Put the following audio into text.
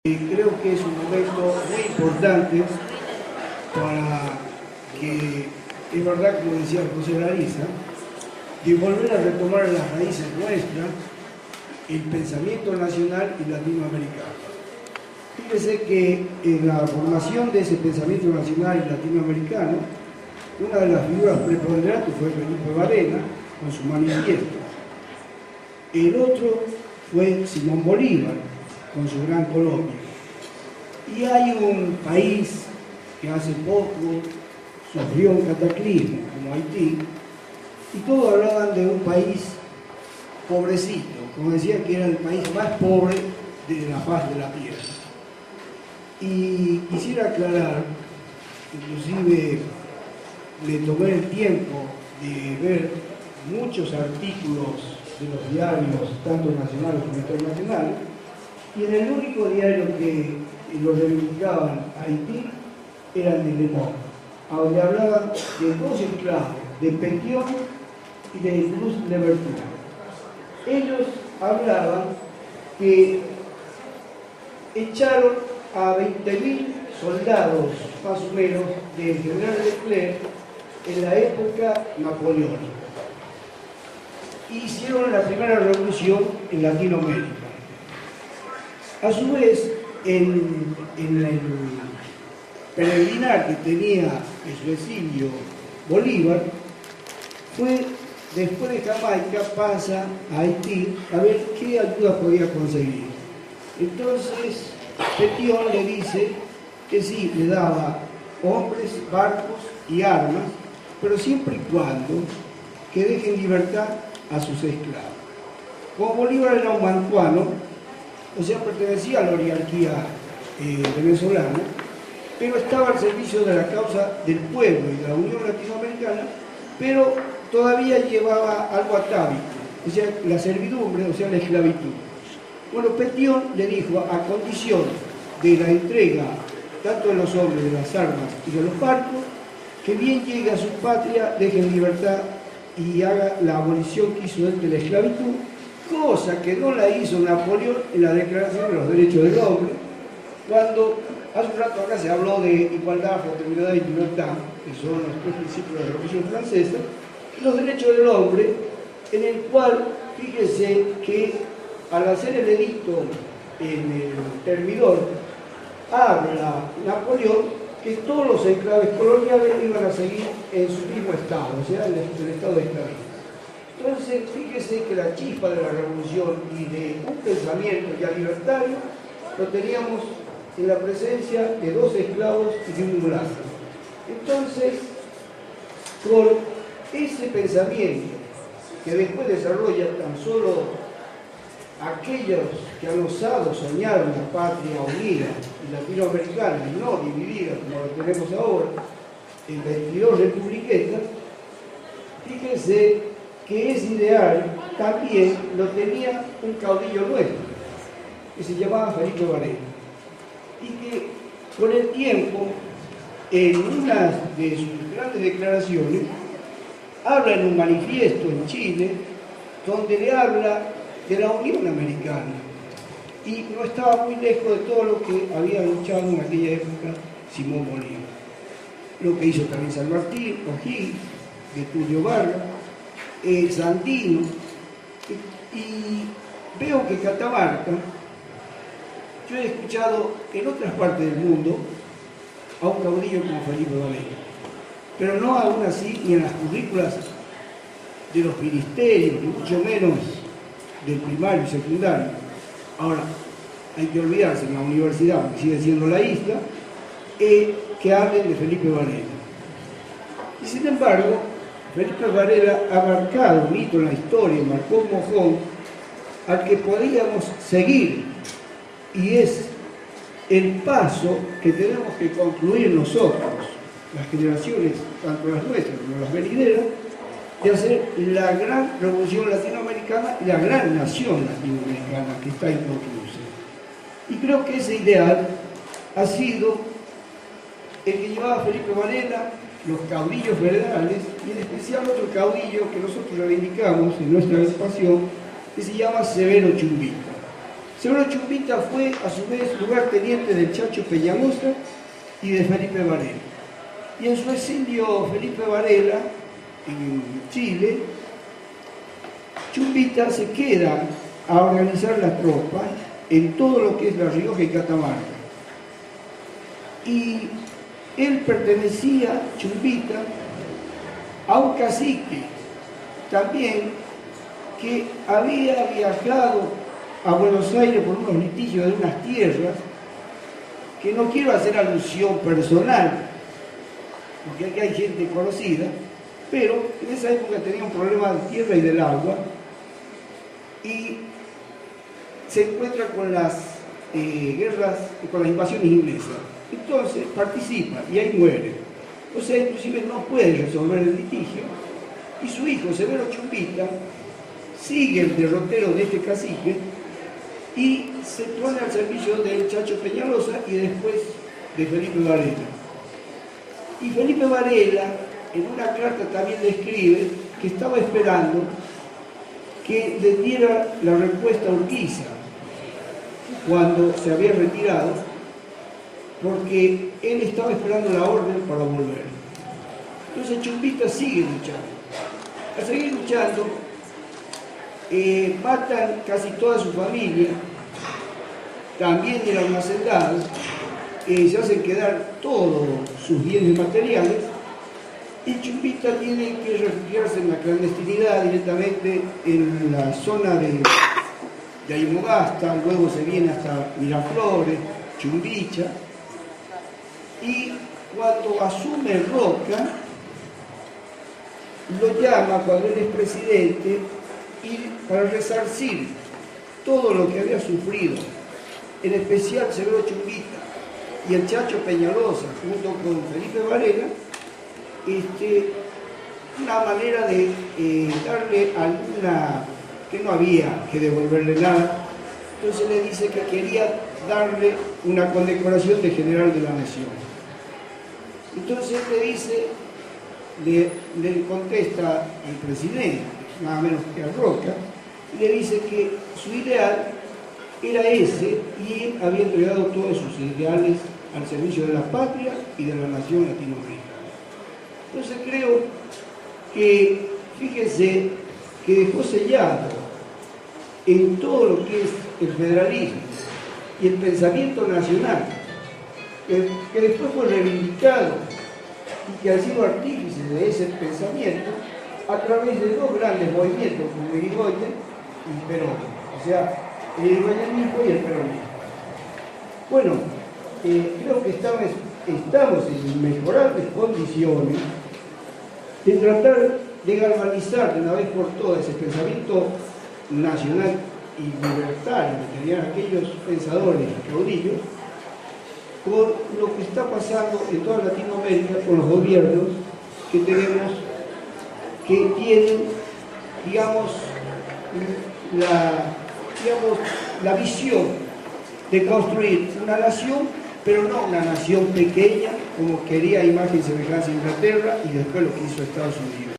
Creo que es un momento muy importante para que, es verdad, como decía José Larisa, de volver a retomar las raíces nuestras, el pensamiento nacional y latinoamericano. Fíjese que en la formación de ese pensamiento nacional y latinoamericano, una de las figuras preponderantes fue Felipe Varela, con su manifiesto. El otro fue Simón Bolívar, con su Gran Colombia. Y hay un país que hace poco sufrió un cataclismo, como Haití, y todos hablaban de un país pobrecito, como decía que era el país más pobre de la faz de la tierra. Y quisiera aclarar, inclusive le tomé el tiempo de ver muchos artículos de los diarios, tanto nacionales como internacionales, y en el único diario que lo reivindicaban a Haití era el de Le Monde, donde hablaban de dos esclavos, de Pétion y de Cruz Louverture. Ellos hablaban que echaron a 20.000 soldados, más o menos, del general Leclerc en la época napoleónica. Hicieron la primera revolución en Latinoamérica. A su vez, en el peregrinar que tenía en su exilio Bolívar, fue después de Jamaica, pasa a Haití a ver qué ayuda podía conseguir. Entonces, Pétion le dice que sí, le daba hombres, barcos y armas, pero siempre y cuando que dejen libertad a sus esclavos. Como Bolívar era un mantuano, o sea, pertenecía a la oligarquía venezolana, pero estaba al servicio de la causa del pueblo y de la Unión Latinoamericana, pero todavía llevaba algo atávico, o sea, la servidumbre, o sea, la esclavitud. Bueno, Pétion le dijo, a condición de la entrega tanto de los hombres, de las armas y de los barcos, que bien llegue a su patria, deje en libertad y haga la abolición que hizo él de la esclavitud, cosa que no la hizo Napoleón en la Declaración de los Derechos del Hombre, cuando hace un rato acá se habló de igualdad, fraternidad y libertad, que son los tres principios de la Revolución Francesa, los derechos del hombre, en el cual, fíjese que al hacer el edicto en el Termidor, habla Napoleón que todos los enclaves coloniales iban a seguir en su mismo estado, o sea, en el estado de esclavitud. Entonces, fíjese que la chispa de la revolución y de un pensamiento ya libertario lo teníamos en la presencia de dos esclavos y de un mulato. Entonces, con ese pensamiento que después desarrolla tan solo aquellos que han osado soñar una patria unida y latinoamericana y no dividida como lo tenemos ahora en 22 republiquetas, fíjense que ese ideal también lo tenía un caudillo nuestro, que se llamaba Felipe Varela, y que con el tiempo, en una de sus grandes declaraciones, habla en un manifiesto en Chile, donde le habla de la Unión Americana, y no estaba muy lejos de todo lo que había luchado en aquella época Simón Bolívar. Lo que hizo también San Martín, O'Higgins, Getúlio Vargas, Sandino, y veo que Catamarca, yo he escuchado en otras partes del mundo a un caudillo como Felipe Varela, pero no aún así ni en las currículas de los ministerios, ni mucho menos del primario y secundario. Ahora, hay que olvidarse en la universidad, que sigue siendo la isla, que hablen de Felipe Varela. Y sin embargo, Felipe Varela ha marcado un hito en la historia, marcó un mojón al que podíamos seguir, y es el paso que tenemos que concluir nosotros, las generaciones, tanto las nuestras como las venideras, de hacer la gran revolución latinoamericana y la gran nación latinoamericana que está inconclusa. Y creo que ese ideal ha sido el que llevaba Felipe Varela, los caudillos federales, y en especial otro caudillo que nosotros reivindicamos en nuestra agrupación, que se llama Severo Chumbito. Severo Chumbita fue a su vez lugarteniente del Chacho Peñalosa y de Felipe Varela. Y en su exilio Felipe Varela, en Chile, Chumbita se queda a organizar las tropas en todo lo que es La Rioja y Catamarca. Y él pertenecía, Chumbita, a un cacique también que había viajado a Buenos Aires por unos litigios de unas tierras, que no quiero hacer alusión personal, porque aquí hay gente conocida, pero en esa época tenía un problema de tierra y del agua, y se encuentra con las guerras, con las invasiones inglesas. Entonces participa y ahí muere. O sea, inclusive no puede resolver el litigio, y su hijo, Severo Chumbita, sigue el derrotero de este cacique y se pone al servicio del Chacho Peñalosa y después de Felipe Varela. Y Felipe Varela, en una carta también describe que estaba esperando que le diera la respuesta a Urquiza cuando se había retirado, porque él estaba esperando la orden para volver. Entonces Chumbita sigue luchando. Al seguir luchando, matan casi toda su familia, también el almacendado, se hacen quedar todos sus bienes materiales, y Chumbita tiene que refugiarse en la clandestinidad directamente en la zona de Aymogasta, luego se viene hasta Miraflores, Chumbicha, y cuando asume Roca, lo llama cuando él es presidente y para resarcir todo lo que había sufrido, en especial Severo Chumbita y el Chacho Peñalosa junto con Felipe Varela, una manera de darle alguna, que no había que devolverle nada. Entonces le dice que quería darle una condecoración de general de la nación. Entonces le dice, le contesta al presidente, nada menos que a Roca, y le dice que su ideal era ese, y él había entregado todos sus ideales al servicio de la patria y de la nación latinoamericana. Entonces creo que, fíjense, que dejó sellado en todo lo que es el federalismo y el pensamiento nacional, que después fue reivindicado y que ha sido artífice de ese pensamiento a través de dos grandes movimientos como el Irigoyen y Perón, o sea, el irigoyenismo y el peronismo. Bueno, creo que estamos en mejorables condiciones de tratar de galvanizar de una vez por todas ese pensamiento nacional y libertario que tenían aquellos pensadores caudillos, con lo que está pasando en toda Latinoamérica con los gobiernos que tenemos, que tienen, digamos, la visión de construir una nación, pero no una nación pequeña como quería imagen y semejanza Inglaterra y después lo que hizo Estados Unidos.